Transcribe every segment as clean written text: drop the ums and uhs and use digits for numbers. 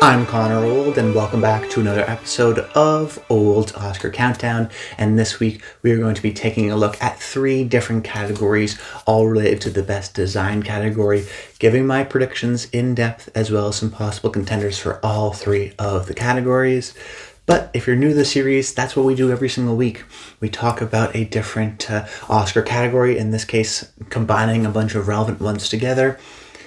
I'm Connor Old, and welcome back to another episode of Old Oscar Countdown. And this week we are going to be taking a look at 3 different categories, all related to the Best Design category, giving my predictions in depth as well as some possible contenders for all 3 of the categories. But if you're new to the series, that's what we do every single week. We talk about a different Oscar category, in this case combining a bunch of relevant ones together.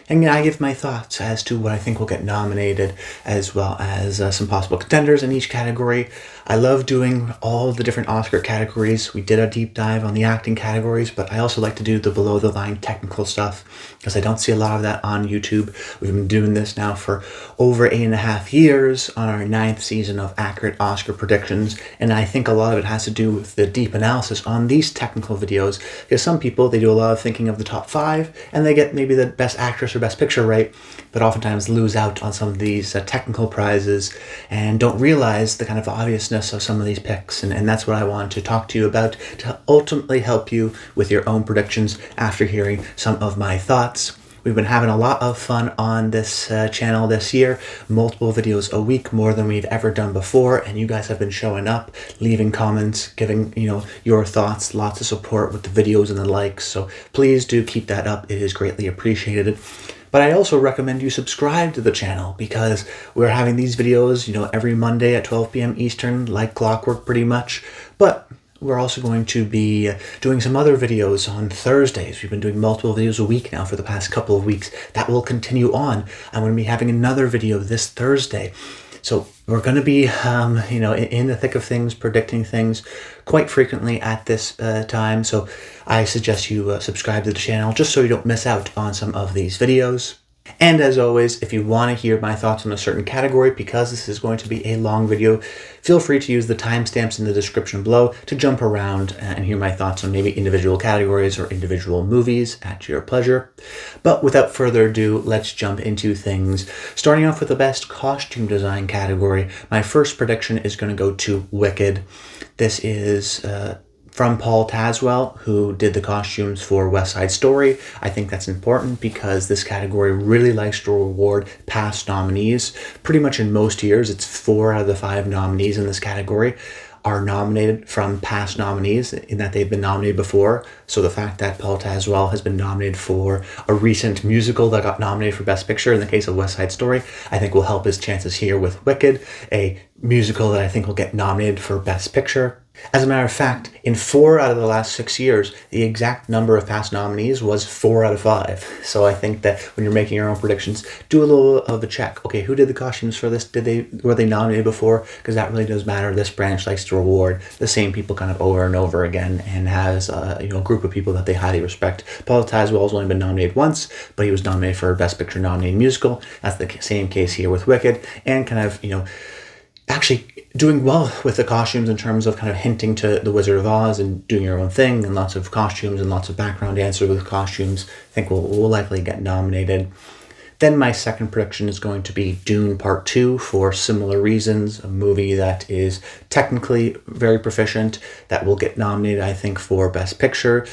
And I give my thoughts as to what I think will get nominated, as well as some possible contenders in each category. I love doing all the different Oscar categories. We did a deep dive on the acting categories, but I also like to do the below-the-line technical stuff, because I don't see a lot of that on YouTube. We've been doing this now for over 8.5 years on our 9th season of accurate Oscar predictions, and I think a lot of it has to do with the deep analysis on these technical videos, because some people, they do a lot of thinking of the top 5, and they get maybe the best actress or best picture right, but oftentimes lose out on some of these technical prizes and don't realize the kind of obviousness of some of these picks, and that's what I want to talk to you about, to ultimately help you with your own predictions after hearing some of my thoughts. We've been having a lot of fun on this channel this year, multiple videos a week, more than we've ever done before, and you guys have been showing up, leaving comments, giving your thoughts, lots of support with the videos and the likes, so please do keep that up. It is greatly appreciated. But I also recommend you subscribe to the channel, because we're having these videos, every Monday at 12 p.m. Eastern, like clockwork pretty much. But we're also going to be doing some other videos on Thursdays. We've been doing multiple videos a week now for the past couple of weeks. That will continue on. I'm going to be having another video this Thursday. So we're going to be, in the thick of things, predicting things quite frequently at this time. So I suggest you subscribe to the channel just so you don't miss out on some of these videos. And as always, if you want to hear my thoughts on a certain category, because this is going to be a long video, feel free to use the timestamps in the description below to jump around and hear my thoughts on maybe individual categories or individual movies at your pleasure. But without further ado, let's jump into things. Starting off with the Best Costume Design category, my first prediction is going to go to Wicked. This is from Paul Tazwell, who did the costumes for West Side Story. I think that's important because this category really likes to reward past nominees. Pretty much in most years, it's 4 out of the 5 nominees in this category are nominated from past nominees, in that they've been nominated before. So the fact that Paul Tazwell has been nominated for a recent musical that got nominated for Best Picture, in the case of West Side Story, I think will help his chances here with Wicked, a musical that I think will get nominated for Best Picture. As a matter of fact, in 4 out of the last 6 years, the exact number of past nominees was 4 out of 5. So I think that when you're making your own predictions, do a little of a check. Okay, who did the costumes for this? Were they nominated before? Because that really does matter. This branch likes to reward the same people kind of over and over again, and has a group of people that they highly respect. Paul Tazwell has only been nominated once, but he was nominated for Best Picture nominated musical. That's the same case here with Wicked, and kind of actually doing well with the costumes in terms of kind of hinting to The Wizard of Oz and doing your own thing, and lots of costumes and lots of background dancers with costumes. I think will likely get nominated. Then my second prediction is going to be Dune Part 2 for similar reasons, a movie that is technically very proficient, that will get nominated, I think, for Best Picture.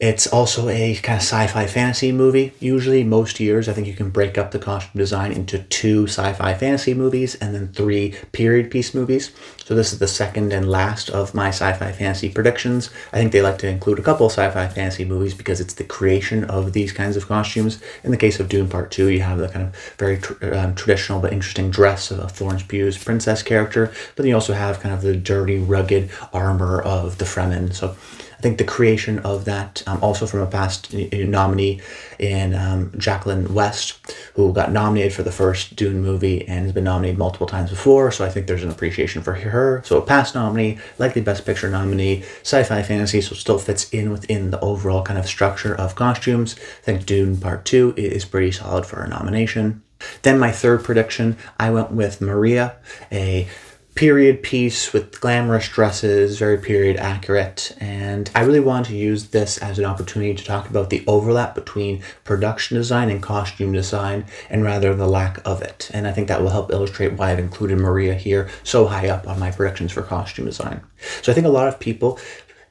It's also a kind of sci-fi fantasy movie. Usually, most years, I think you can break up the costume design into 2 sci-fi fantasy movies and then 3 period piece movies. So this is the second and last of my sci-fi fantasy predictions. I think they like to include a couple of sci-fi fantasy movies because it's the creation of these kinds of costumes. In the case of Dune Part 2, you have the kind of very traditional but interesting dress of Florence Pugh's princess character, but then you also have kind of the dirty, rugged armor of the Fremen. So I think the creation of that, also from a past nominee in Jacqueline West, who got nominated for the first Dune movie and has been nominated multiple times before, so I think there's an appreciation for her. So a past nominee, likely Best Picture nominee, sci-fi fantasy, so still fits in within the overall kind of structure of costumes. I think Dune Part 2 is pretty solid for a nomination. Then my third prediction, I went with Maria, a period piece with glamorous dresses, very period accurate, and I really wanted to use this as an opportunity to talk about the overlap between production design and costume design, and rather the lack of it. And I think that will help illustrate why I've included Maria here so high up on my predictions for costume design. So I think a lot of people,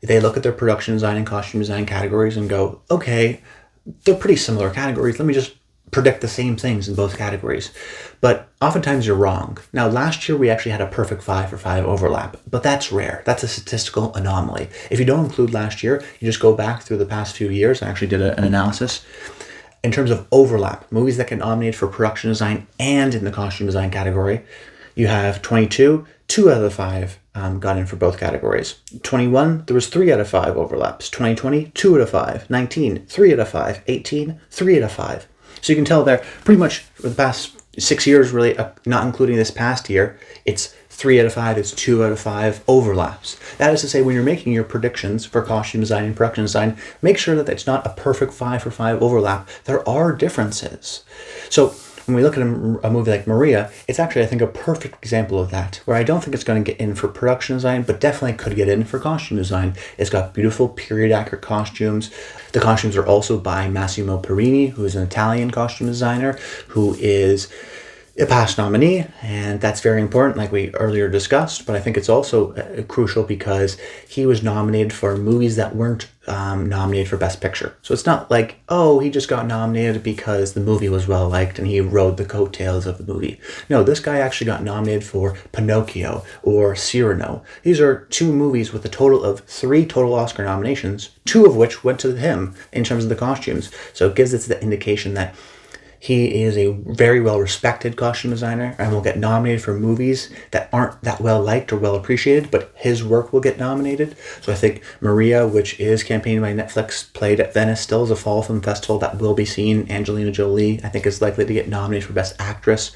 they look at their production design and costume design categories and go, okay, they're pretty similar categories. Let me just predict the same things in both categories. But oftentimes you're wrong. Now, last year we actually had a perfect 5 for 5 overlap, but that's rare. That's a statistical anomaly. If you don't include last year, you just go back through the past few years. I actually did an analysis. In terms of overlap, movies that get nominated for production design and in the costume design category, you have 22, 2 out of the 5 got in for both categories. 21, there was 3 out of 5 overlaps. 2020, 2 out of 5. 19, 3 out of 5. 18, 3 out of 5. So you can tell there pretty much for the past 6 years, really, not including this past year, it's 3 out of 5, it's 2 out of 5 overlaps. That is to say, when you're making your predictions for costume design and production design, make sure that it's not a perfect 5 for 5 overlap. There are differences. So when we look at a movie like Maria, it's actually, I think, a perfect example of that, where I don't think it's going to get in for production design, but definitely could get in for costume design. It's got beautiful period-accurate costumes. The costumes are also by Massimo Perini, who is an Italian costume designer, who is a past nominee, and that's very important, like we earlier discussed, but I think it's also crucial because he was nominated for movies that weren't nominated for Best Picture. So it's not like, oh, he just got nominated because the movie was well liked and he rode the coattails of the movie. No, this guy actually got nominated for Pinocchio or Cyrano. These are 2 movies with a total of 3 total Oscar nominations, 2 of which went to him in terms of the costumes. So it gives us the indication that he is a very well-respected costume designer and will get nominated for movies that aren't that well-liked or well-appreciated, but his work will get nominated. So I think Maria, which is campaigned by Netflix, played at Venice, still is a fall film festival that will be seen. Angelina Jolie, I think, is likely to get nominated for Best Actress.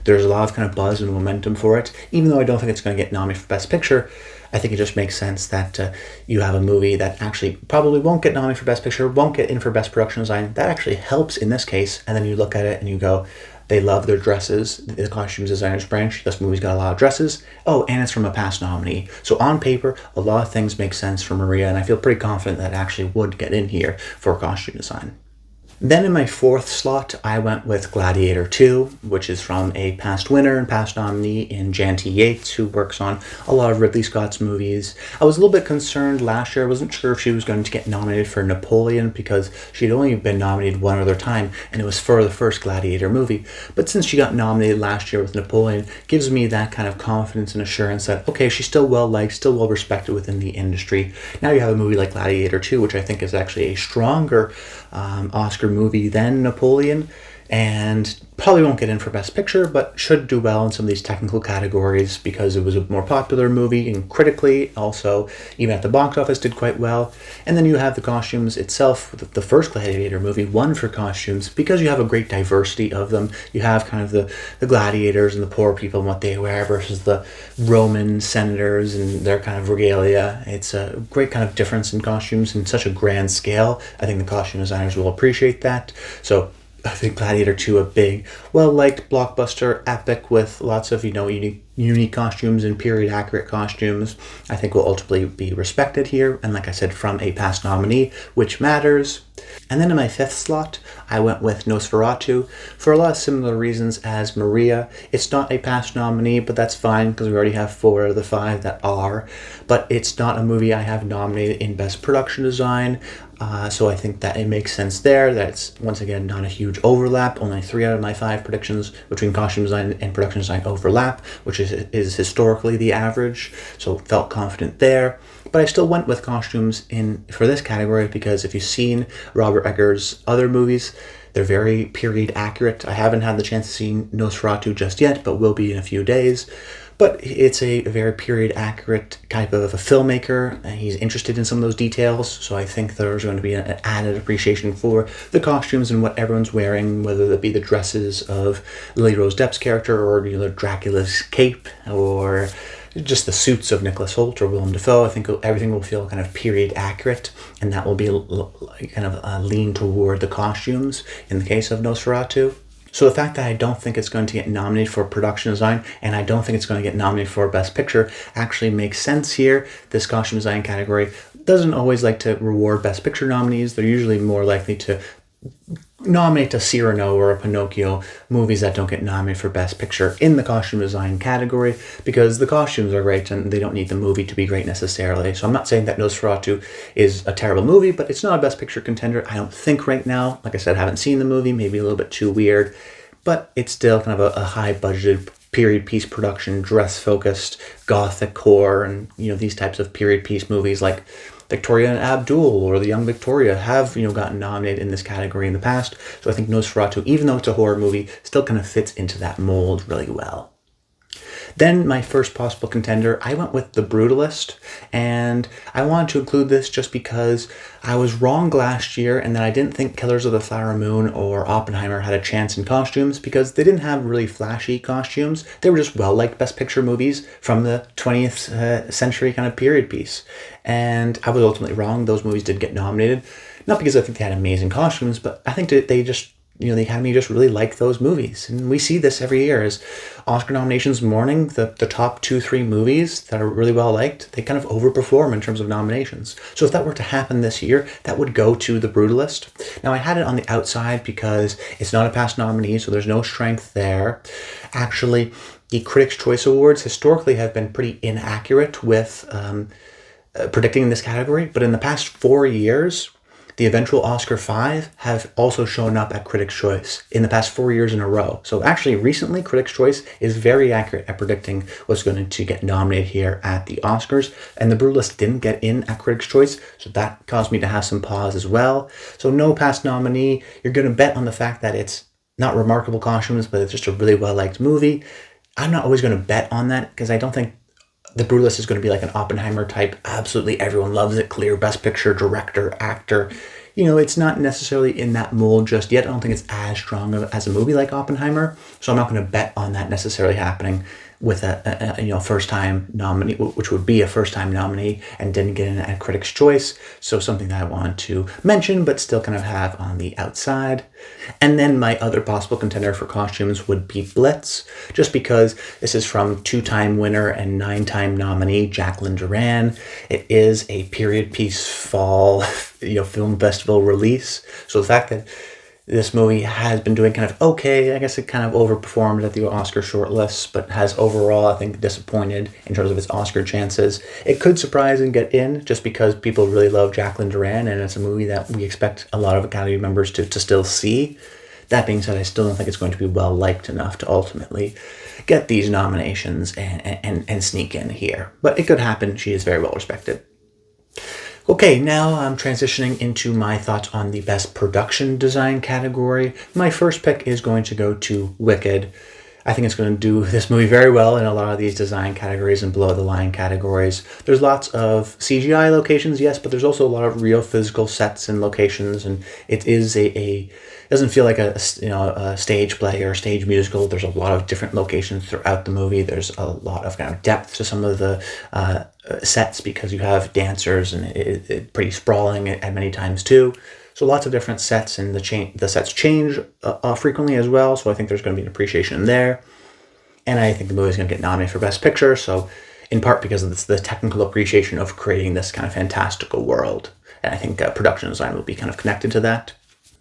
There's a lot of kind of buzz and momentum for it. Even though I don't think it's going to get nominated for Best Picture, I think it just makes sense that you have a movie that actually probably won't get nominated for Best Picture, won't get in for Best Production Design. That actually helps in this case. And then you look at it and you go, they love their dresses. The costume designers branch, this movie's got a lot of dresses. Oh, and it's from a past nominee. So on paper, a lot of things make sense for Maria, and I feel pretty confident that it actually would get in here for costume design. Then in my 4th slot, I went with Gladiator II, which is from a past winner and past nominee in Jan T. Yates, who works on a lot of Ridley Scott's movies. I was a little bit concerned last year. I wasn't sure if she was going to get nominated for Napoleon because she'd only been nominated one other time, and it was for the first Gladiator movie. But since she got nominated last year with Napoleon, gives me that kind of confidence and assurance that, okay, she's still well-liked, still well-respected within the industry. Now you have a movie like Gladiator II, which I think is actually a stronger Oscar movie than Napoleon, and probably won't get in for Best Picture, but should do well in some of these technical categories because it was a more popular movie, and critically also, even at the box office, did quite well. And then you have the costumes itself. The first Gladiator movie won for costumes because you have a great diversity of them. You have kind of the gladiators and the poor people and what they wear versus the Roman senators and their kind of regalia. It's a great kind of difference in costumes in such a grand scale. I think the costume designers will appreciate that. So I think Gladiator II, a big, well-liked blockbuster epic with lots of, unique costumes and period-accurate costumes, I think will ultimately be respected here. And like I said, from a past nominee, which matters. And then in my 5th slot, I went with Nosferatu for a lot of similar reasons as Maria. It's not a past nominee, but that's fine because we already have 4 out of the 5 that are. But it's not a movie I have nominated in Best Production Design. So I think that it makes sense there. That's, once again, not a huge overlap. Only 3 out of my 5 predictions between costume design and production design overlap, which is historically the average. So felt confident there. But I still went with costumes for this category because if you've seen Robert Eggers' other movies, they're very period accurate. I haven't had the chance to see Nosferatu just yet, but will be in a few days. But it's a very period accurate type of a filmmaker, and he's interested in some of those details. So I think there's going to be an added appreciation for the costumes and what everyone's wearing, whether that be the dresses of Lily Rose Depp's character or Dracula's cape or just the suits of Nicholas Hoult or Willem Dafoe. I think everything will feel kind of period accurate, and that will be kind of a lean toward the costumes in the case of Nosferatu. So the fact that I don't think it's going to get nominated for production design and I don't think it's going to get nominated for Best Picture actually makes sense here. This costume design category doesn't always like to reward Best Picture nominees. They're usually more likely to nominate a Cyrano or a Pinocchio, movies that don't get nominated for Best Picture in the costume design category, because the costumes are great and they don't need the movie to be great necessarily. So I'm not saying that Nosferatu is a terrible movie, but it's not a Best Picture contender, I don't think, right now. Like I said, I haven't seen the movie, maybe a little bit too weird, but it's still kind of a high-budgeted period piece production, dress-focused, gothic core, and these types of period piece movies like Victoria and Abdul or The Young Victoria have, gotten nominated in this category in the past. So I think Nosferatu, even though it's a horror movie, still kind of fits into that mold really well. Then my first possible contender, I went with The Brutalist, and I wanted to include this just because I was wrong last year and that I didn't think Killers of the Flower Moon or Oppenheimer had a chance in costumes because they didn't have really flashy costumes. They were just well-liked Best Picture movies from the 20th century kind of period piece. And I was ultimately wrong. Those movies did get nominated, not because I think they had amazing costumes, but I think they just the Academy just really liked those movies. And we see this every year as Oscar nominations morning, the top 2-3 movies that are really well liked, they kind of overperform in terms of nominations. So if that were to happen this year, that would go to The Brutalist. Now I had it on the outside because it's not a past nominee, so there's no strength there. Actually, the Critics' Choice Awards historically have been pretty inaccurate with predicting this category, but in the past 4 years, the eventual Oscar 5 have also shown up at Critics' Choice in the past 4 years in a row. So actually, recently, Critics' Choice is very accurate at predicting what's going to get nominated here at the Oscars. And The Brutalist didn't get in at Critics' Choice, so that caused me to have some pause as well. So no past nominee. You're going to bet on the fact that it's not remarkable costumes, but it's just a really well-liked movie. I'm not always going to bet on that because I don't think The Brutalist is going to be like an Oppenheimer type, absolutely everyone loves it, clear Best Picture, director, actor. It's not necessarily in that mold just yet. I don't think it's as strong as a movie like Oppenheimer, so I'm not going to bet on that necessarily happening with a first-time nominee, which would be a first-time nominee and didn't get in at Critics' Choice. So something that I wanted to mention, but still kind of have on the outside. And then my other possible contender for costumes would be Blitz, just because this is from 2-time winner and 9-time nominee Jacqueline Duran. It is a period piece fall, film festival release. So the fact that this movie has been doing kind of okay. I guess it kind of overperformed at the Oscar shortlist, but has overall, I think, disappointed in terms of its Oscar chances. It could surprise and get in just because people really love Jacqueline Duran, and it's a movie that we expect a lot of Academy members to still see. That being said, I still don't think it's going to be well-liked enough to ultimately get these nominations and sneak in here. But it could happen. She is very well respected. Okay, now I'm transitioning into my thoughts on the Best Production Design category. My first pick is going to go to Wicked. I think it's going to do this movie very well in a lot of these design categories and below-the-line categories. There's lots of CGI locations, yes, but there's also a lot of real physical sets and locations, and it is it doesn't feel like a stage play or a stage musical. There's a lot of different locations throughout the movie. There's a lot of kind of depth to some of the sets because you have dancers, and it's pretty sprawling at many times too. So lots of different sets, and the sets change frequently as well. So I think there's going to be an appreciation there. And I think the movie is going to get nominated for Best Picture. So in part because of the technical appreciation of creating this kind of fantastical world. And I think production design will be kind of connected to that.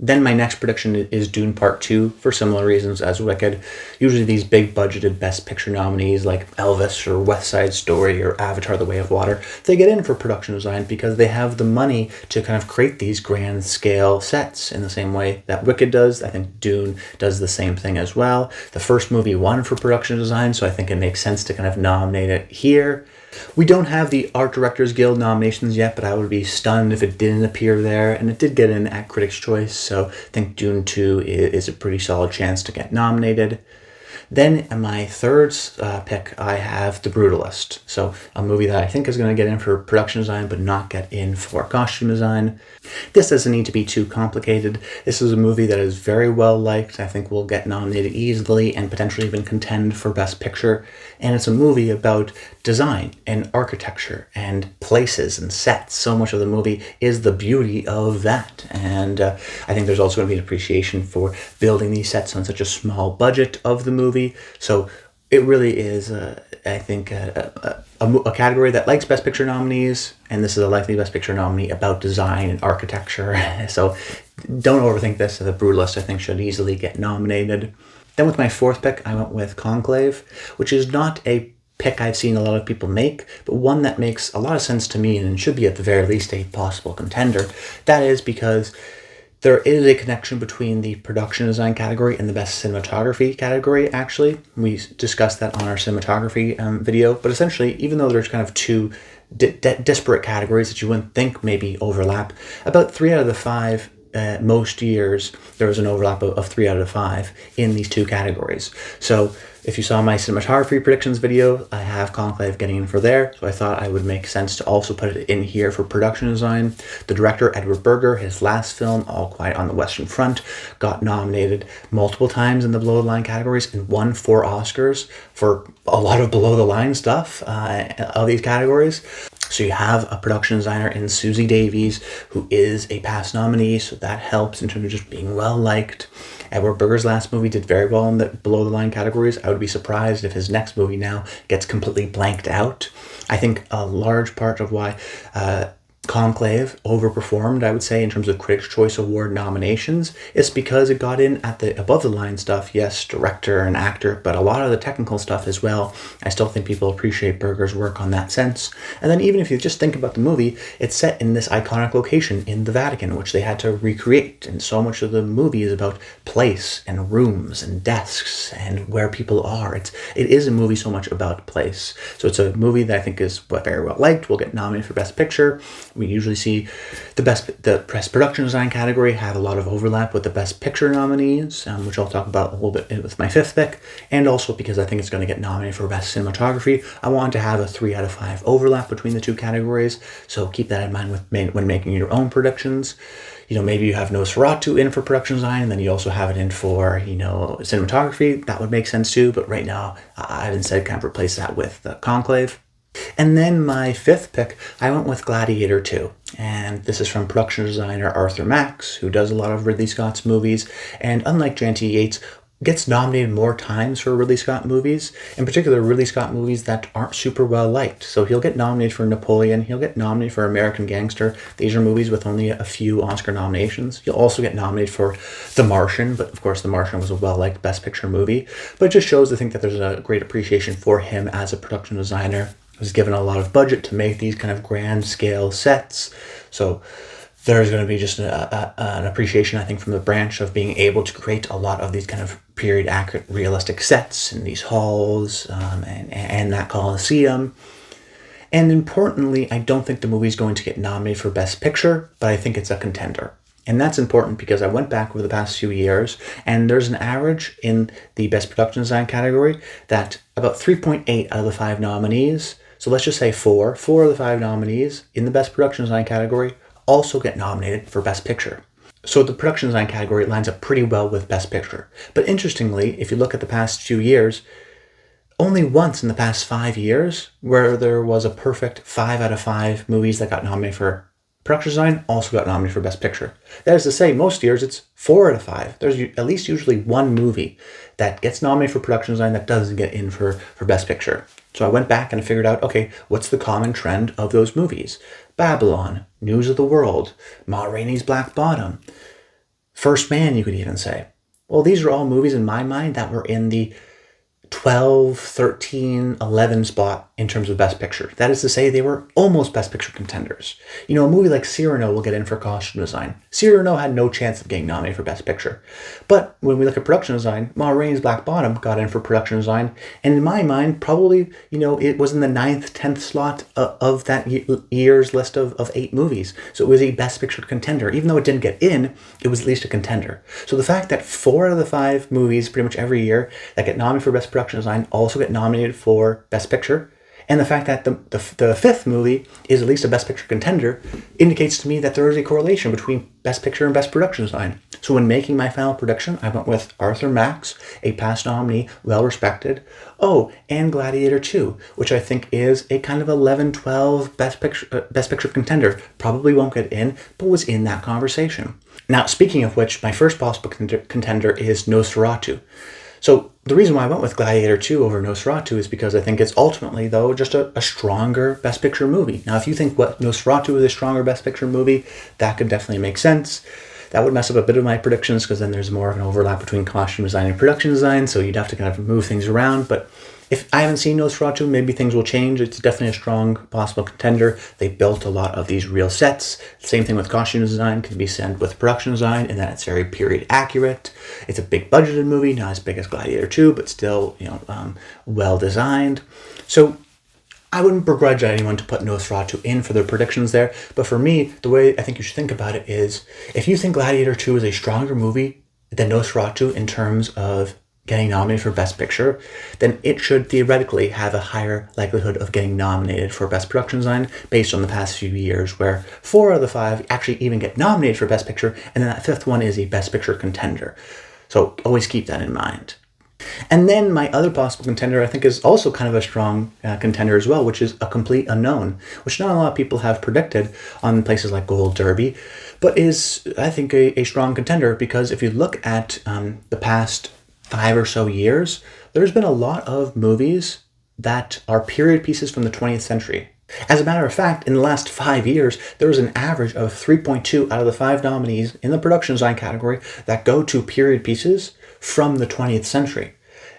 Then my next prediction is Dune Part 2 for similar reasons as Wicked. Usually these big budgeted Best Picture nominees like Elvis or West Side Story or Avatar: The Way of Water, they get in for production design because they have the money to kind of create these grand scale sets in the same way that Wicked does. I think Dune does the same thing as well. The first movie won for production design, so I think it makes sense to kind of nominate it here. We don't have the Art Directors Guild nominations yet, but I would be stunned if it didn't appear there, and it did get in at Critics' Choice, so I think Dune 2 is a pretty solid chance to get nominated. Then in my third pick, I have The Brutalist. So a movie that I think is going to get in for production design, but not get in for costume design. This doesn't need to be too complicated. This is a movie that is very well liked. I think will get nominated easily and potentially even contend for Best Picture. And it's a movie about design and architecture and places and sets. So much of the movie is the beauty of that. And I think there's also going to be an appreciation for building these sets on such a small budget of the movie. So it really is I think, a category that likes Best Picture nominees, and this is a likely Best Picture nominee about design and architecture. So don't overthink this. The Brutalist, I think, should easily get nominated. Then with my fourth pick, I went with Conclave, which is not a pick I've seen a lot of people make, but one that makes a lot of sense to me and should be at the very least a possible contender. That is because there is a connection between the production design category and the best cinematography category, actually. We discussed that on our cinematography video, but essentially, even though there's kind of two disparate categories that you wouldn't think maybe overlap, about 3 out of the 5 most years, there was an overlap of 3 out of 5 in these two categories. So if you saw my cinematography predictions video, I have Conclave getting in for there. So I thought it would make sense to also put it in here for production design. The director, Edward Berger, his last film, All Quiet on the Western Front, got nominated multiple times in the below the line categories and won 4 Oscars for a lot of below the line stuff of these categories. So you have a production designer in Susie Davies, who is a past nominee, so that helps in terms of just being well liked. Edward Berger's last movie did very well in the below the line categories. I would be surprised if his next movie now gets completely blanked out. I think a large part of why Conclave overperformed, I would say, in terms of Critics' Choice Award nominations, is because it got in at the above the line stuff. Yes, director and actor, but a lot of the technical stuff as well. I still think people appreciate Berger's work on that sense. And then even if you just think about the movie, it's set in this iconic location in the Vatican, which they had to recreate. And so much of the movie is about place and rooms and desks and where people are. It is a movie so much about place. So it's a movie that I think is very well liked. Will get nominated for Best Picture. We usually see the best production design category have a lot of overlap with the Best Picture nominees, which I'll talk about a little bit with my fifth pick, and also because I think it's going to get nominated for Best Cinematography. I want to have a 3 out of 5 overlap between the two categories, so keep that in mind when making your own predictions. Maybe you have Nosferatu in for production design, and then you also have it in for, cinematography. That would make sense too, but right now I've instead kind of replaced that with the Conclave. And then my fifth pick, I went with Gladiator II. And this is from production designer Arthur Max, who does a lot of Ridley Scott's movies. And unlike J.T. Yates, gets nominated more times for Ridley Scott movies, in particular Ridley Scott movies that aren't super well liked. So he'll get nominated for Napoleon, he'll get nominated for American Gangster. These are movies with only a few Oscar nominations. He'll also get nominated for The Martian, but of course The Martian was a well-liked Best Picture movie. But it just shows, I think, that there's a great appreciation for him as a production designer. Was given a lot of budget to make these kind of grand scale sets. So there's going to be just an appreciation, I think, from the branch of being able to create a lot of these kind of period accurate realistic sets in these halls and that Coliseum. And importantly, I don't think the movie's going to get nominated for Best Picture, but I think it's a contender. And that's important because I went back over the past few years, and there's an average in the Best Production Design category that about 3.8 out of the 5 nominees, so let's just say 4 of the 5 nominees in the Best Production Design category also get nominated for Best Picture. So the production design category lines up pretty well with Best Picture. But interestingly, if you look at the past few years, only once in the past 5 years where there was a perfect 5 out of 5 movies that got nominated for production design also got nominated for Best Picture. That is to say, most years it's 4 out of 5. There's at least usually one movie that gets nominated for production design that doesn't get in for Best Picture. So I went back and I figured out, okay, what's the common trend of those movies? Babylon, News of the World, Ma Rainey's Black Bottom, First Man, you could even say. Well, these are all movies in my mind that were in the 12, 13, 11 spot in terms of Best Picture. That is to say, they were almost Best Picture contenders. A movie like Cyrano will get in for costume design. Cyrano had no chance of getting nominated for Best Picture. But when we look at production design, Ma Rainey's Black Bottom got in for production design. And in my mind, probably, it was in the 9th, 10th slot of that year's list of 8 movies. So it was a Best Picture contender. Even though it didn't get in, it was at least a contender. So the fact that 4 out of the 5 movies pretty much every year that get nominated for Best Production Design also get nominated for Best Picture, and the fact that the 5th movie is at least a Best Picture contender indicates to me that there is a correlation between Best Picture and Best Production Design. So when making my final prediction, I went with Arthur Max, a past nominee, well-respected. Oh, and Gladiator II, which I think is a kind of 11-12 Best Picture contender. Probably won't get in, but was in that conversation. Now, speaking of which, my first possible contender is Nosferatu. So the reason why I went with Gladiator II over Nosferatu is because I think it's ultimately, though, just a stronger Best Picture movie. Now, if you think what Nosferatu is a stronger Best Picture movie, that could definitely make sense. That would mess up a bit of my predictions because then there's more of an overlap between costume design and production design, so you'd have to kind of move things around. But if I haven't seen Nosferatu, maybe things will change. It's definitely a strong possible contender. They built a lot of these real sets. Same thing with costume design can be said with production design in that it's very period accurate. It's a big budgeted movie, not as big as Gladiator 2, but still, well designed. So I wouldn't begrudge anyone to put Nosferatu in for their predictions there, but for me, the way I think you should think about it is, if you think Gladiator 2 is a stronger movie than Nosferatu in terms of getting nominated for Best Picture, then it should theoretically have a higher likelihood of getting nominated for Best Production Design based on the past few years, where 4 out of the 5 actually even get nominated for Best Picture, and then that 5th one is a Best Picture contender. So always keep that in mind. And then my other possible contender, I think, is also kind of a strong contender as well, which is A Complete Unknown, which not a lot of people have predicted on places like Gold Derby, but is, I think, a strong contender because if you look at the past 5 or so years, there's been a lot of movies that are period pieces from the 20th century. As a matter of fact, in the last 5 years, there was an average of 3.2 out of the 5 nominees in the production design category that go to period pieces from the 20th century.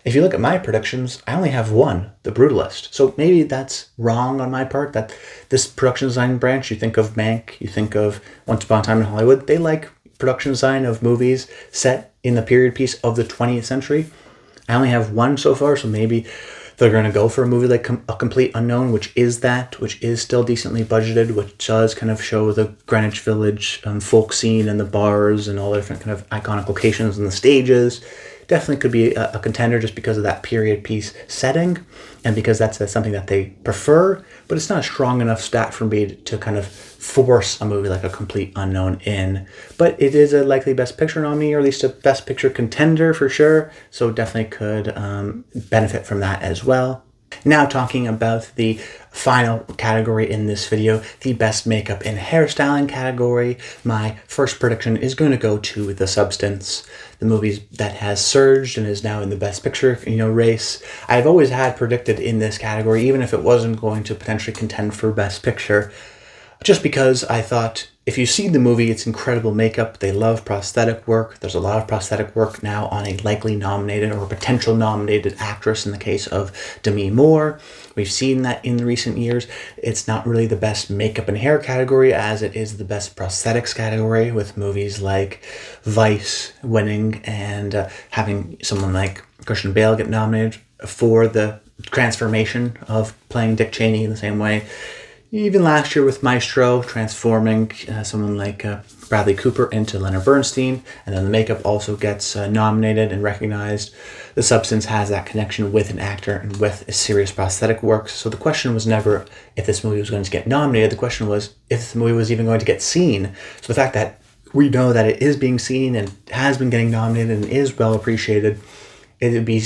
If you look at my predictions, I only have one, The Brutalist. So maybe that's wrong on my part, that this production design branch, you think of Mank, you think of Once Upon a Time in Hollywood, they like production design of movies set in the period piece of the 20th century. I only have one so far, so maybe they're going to go for a movie like A Complete Unknown, which is still decently budgeted, which does kind of show the Greenwich Village folk scene and the bars and all the different kind of iconic locations and the stages. Definitely could be a contender just because of that period piece setting and because that's something that they prefer, but it's not a strong enough stat for me to kind of force a movie like A Complete Unknown in. But it is a likely Best Picture nominee, or at least a Best Picture contender for sure, so definitely could benefit from that as well. Now talking about the final category in this video, the Best Makeup and Hairstyling category, my first prediction is going to go to The Substance, the movie that has surged and is now in the Best Picture race. I've always had predicted in this category, even if it wasn't going to potentially contend for Best Picture, just because I thought if you see the movie, it's incredible makeup. They love prosthetic work. There's a lot of prosthetic work now on a likely nominated or potential nominated actress in the case of Demi Moore. We've seen that in recent years. It's not really the best makeup and hair category as it is the best prosthetics category, with movies like Vice winning and having someone like Christian Bale get nominated for the transformation of playing Dick Cheney in the same way. Even last year with Maestro, transforming someone like Bradley Cooper into Leonard Bernstein, and then the makeup also gets nominated and recognized. The Substance has that connection with an actor and with a serious prosthetic works. So the question was never if this movie was going to get nominated. The question was if the movie was even going to get seen. So the fact that we know that it is being seen and has been getting nominated and is well appreciated, it would be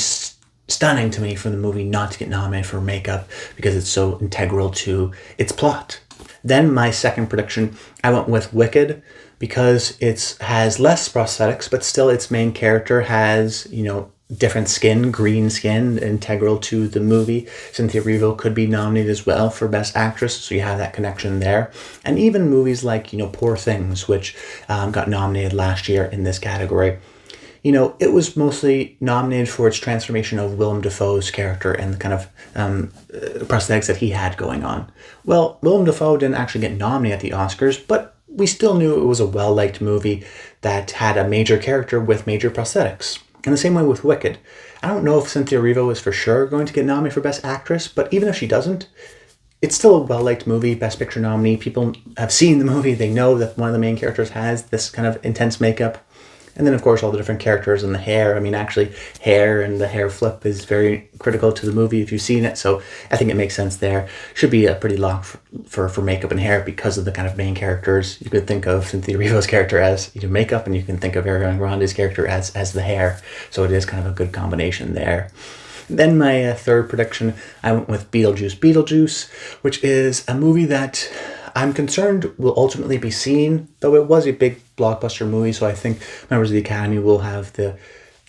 stunning to me for the movie not to get nominated for makeup because it's so integral to its plot. Then my second prediction, I went with Wicked because it has less prosthetics, but still its main character has, different skin, green skin, integral to the movie. Cynthia Erivo could be nominated as well for Best Actress, so you have that connection there. And even movies like, Poor Things, which got nominated last year in this category. It was mostly nominated for its transformation of Willem Dafoe's character and the kind of prosthetics that he had going on. Well, Willem Dafoe didn't actually get nominated at the Oscars, but we still knew it was a well-liked movie that had a major character with major prosthetics. And the same way with Wicked. I don't know if Cynthia Erivo is for sure going to get nominated for Best Actress, but even if she doesn't, it's still a well-liked movie, Best Picture nominee. People have seen the movie. They know that one of the main characters has this kind of intense makeup. And then, of course, all the different characters and the hair. I mean, actually, hair and the hair flip is very critical to the movie if you've seen it. So I think it makes sense there. Should be a pretty lock for makeup and hair because of the kind of main characters. You could think of Cynthia Erivo's character as makeup, and you can think of Ariana Grande's character as the hair. So it is kind of a good combination there. Then my third prediction, I went with Beetlejuice Beetlejuice, which is a movie that I'm concerned will ultimately be seen, though it was a big blockbuster movie, so I think members of the Academy will have the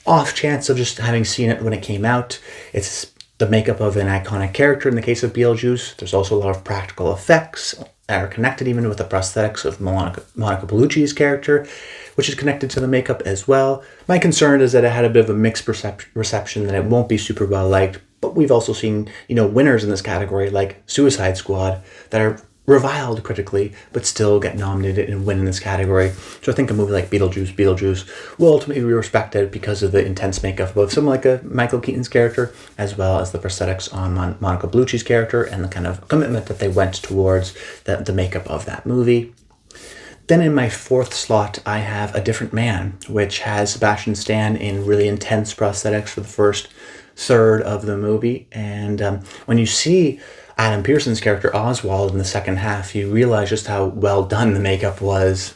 off chance of just having seen it when it came out, it's the makeup of an iconic character in the case of Beetlejuice. There's also a lot of practical effects that are connected even with the prosthetics of Monica Bellucci's character, which is connected to the makeup as well. My concern is that it had a bit of a mixed reception, that it won't be super well liked, but we've also seen, winners in this category like Suicide Squad that are reviled critically, but still get nominated and win in this category. So I think a movie like Beetlejuice will ultimately be respected because of the intense makeup of both someone like a Michael Keaton's character, as well as the prosthetics on Monica Bellucci's character and the kind of commitment that they went towards the makeup of that movie. Then in my fourth slot, I have A Different Man, which has Sebastian Stan in really intense prosthetics for the first third of the movie. And when you see Adam Pearson's character Oswald in the second half, you realize just how well done the makeup was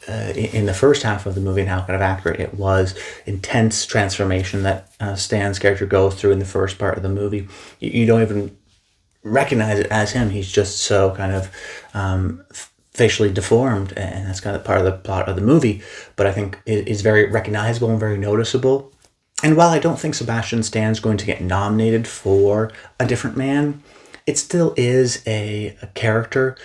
in the first half of the movie and how kind of accurate it was. Intense transformation that Stan's character goes through in the first part of the movie. You don't even recognize it as him. He's just so kind of facially deformed, and that's kind of part of the plot of the movie, but I think it is very recognizable and very noticeable. And while I don't think Sebastian Stan's going to get nominated for A Different Man, it still is a character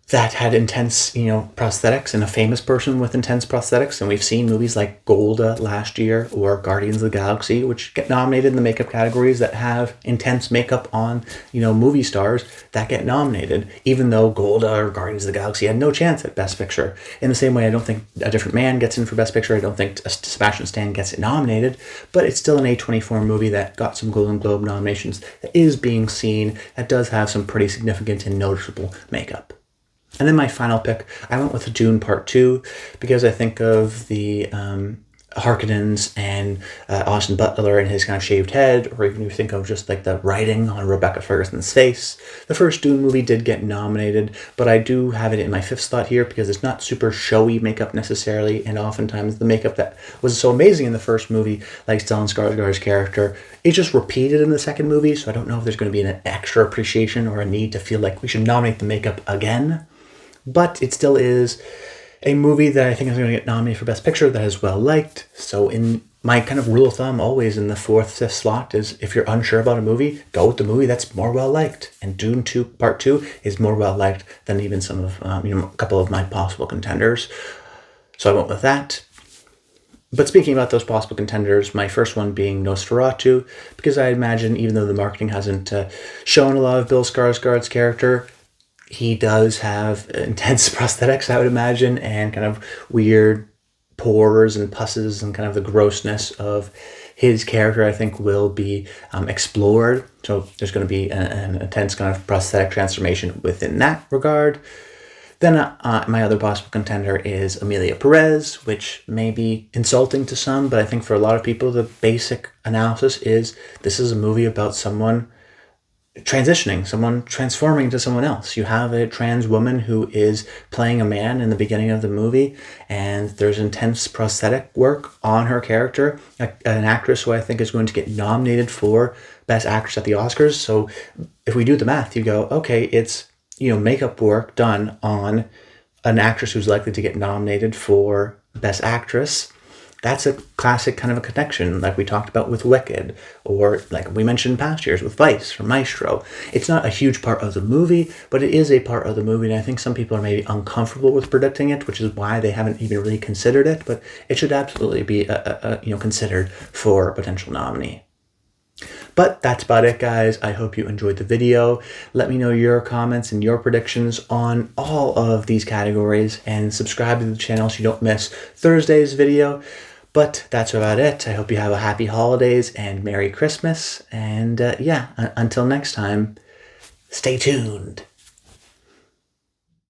that had intense, prosthetics, and a famous person with intense prosthetics. And we've seen movies like Golda last year or Guardians of the Galaxy, which get nominated in the makeup categories, that have intense makeup on, movie stars that get nominated, even though Golda or Guardians of the Galaxy had no chance at Best Picture. In the same way, I don't think A Different Man gets in for Best Picture. I don't think Sebastian Stan gets it nominated, but it's still an A24 movie that got some Golden Globe nominations, that is being seen, that does have some pretty significant and noticeable makeup. And then my final pick, I went with Dune Part 2, because I think of the Harkonnens and Austin Butler and his kind of shaved head, or even you think of just like the writing on Rebecca Ferguson's face. The first Dune movie did get nominated, but I do have it in my fifth slot here because it's not super showy makeup necessarily, and oftentimes the makeup that was so amazing in the first movie, like Stellan Skarsgård's character, it's just repeated in the second movie, so I don't know if there's going to be an extra appreciation or a need to feel like we should nominate the makeup again. But it still is a movie that I think is going to get nominated for Best Picture, that is well liked. So in my kind of rule of thumb, always in the fourth, fifth slot, is if you're unsure about a movie, go with the movie that's more well liked. And Dune 2 Part 2 is more well liked than even some of a couple of my possible contenders. So I went with that. But speaking about those possible contenders, my first one being Nosferatu, because I imagine, even though the marketing hasn't shown a lot of Bill Skarsgård's character, he does have intense prosthetics, I would imagine, and kind of weird pores and pusses, and kind of the grossness of his character, I think, will be explored. So there's going to be an intense kind of prosthetic transformation within that regard. Then my other possible contender is Emilia Perez, which may be insulting to some, but I think for a lot of people, the basic analysis is this is a movie about someone transitioning, someone transforming into someone else. You have a trans woman who is playing a man in the beginning of the movie, and there's intense prosthetic work on her character, an actress who I think is going to get nominated for Best Actress at the Oscars. So if we do the math, you go, okay, it's makeup work done on an actress who's likely to get nominated for Best Actress. That's a classic kind of a connection, like we talked about with Wicked, or like we mentioned in past years with Vice or Maestro. It's not a huge part of the movie, but it is a part of the movie, and I think some people are maybe uncomfortable with predicting it, which is why they haven't even really considered it, but it should absolutely be considered for a potential nominee. But that's about it, guys. I hope you enjoyed the video. Let me know your comments and your predictions on all of these categories, and subscribe to the channel so you don't miss Thursday's video. But that's about it. I hope you have a happy holidays and Merry Christmas. And until next time, stay tuned.